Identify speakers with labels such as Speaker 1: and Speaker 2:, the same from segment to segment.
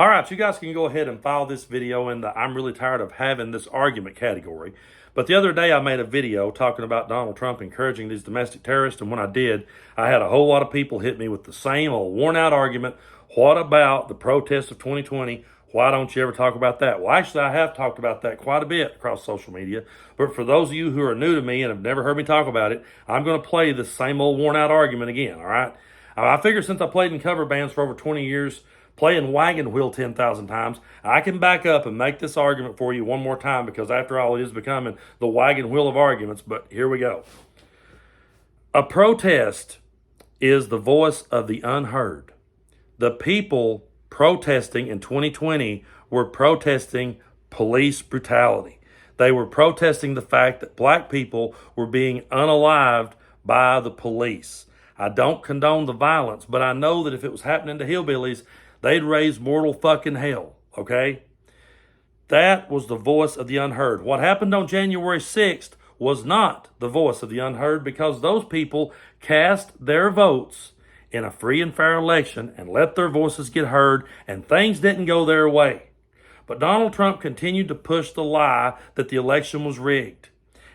Speaker 1: All right, you guys can go ahead and file this video in the I'm really tired of having this argument category. But the other day I made a video talking about Donald Trump encouraging these domestic terrorists, and when I did, I had a whole lot of people hit me with the same old worn out argument. What about the protests of 2020? Why don't you ever talk about that? Well, actually, I have talked about that quite a bit across social media. But for those of you who are new to me and have never heard me talk about it, I'm going to play the same old worn out argument again, all right? I figure since I played in cover bands for over 20 years, playing Wagon Wheel 10,000 times, I can back up and make this argument for you one more time, because after all, it is becoming the wagon wheel of arguments. But here we go. A protest is the voice of the unheard. The people protesting in 2020 were protesting police brutality. They were protesting the fact that black people were being unalived by the police. I don't condone the violence, but I know that if it was happening to hillbillies, they'd raise mortal fucking hell, okay? That was the voice of the unheard. What happened on January 6th was not the voice of the unheard, because those people cast their votes in a free and fair election and let their voices get heard, and things didn't go their way. But Donald Trump continued to push the lie that the election was rigged.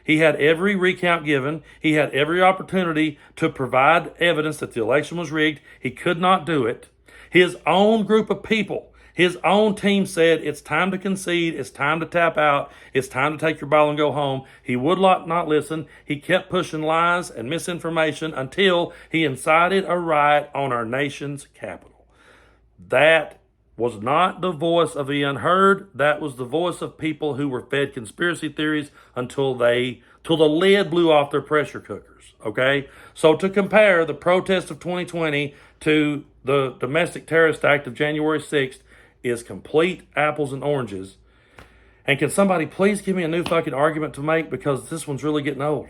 Speaker 1: He had every recount given. He had every opportunity to provide evidence that the election was rigged. He could not do it. His own group of people, his own team said, it's time to concede, it's time to tap out, it's time to take your ball and go home. He would not listen. He kept pushing lies and misinformation until he incited a riot on our nation's capital. That was not the voice of the unheard. That was the voice of people who were fed conspiracy theories until the lid blew off their pressure cookers, okay? So to compare the protest of 2020 to the domestic terrorist act of January 6th is complete apples and oranges. And can somebody please give me a new fucking argument to make, because this one's really getting old.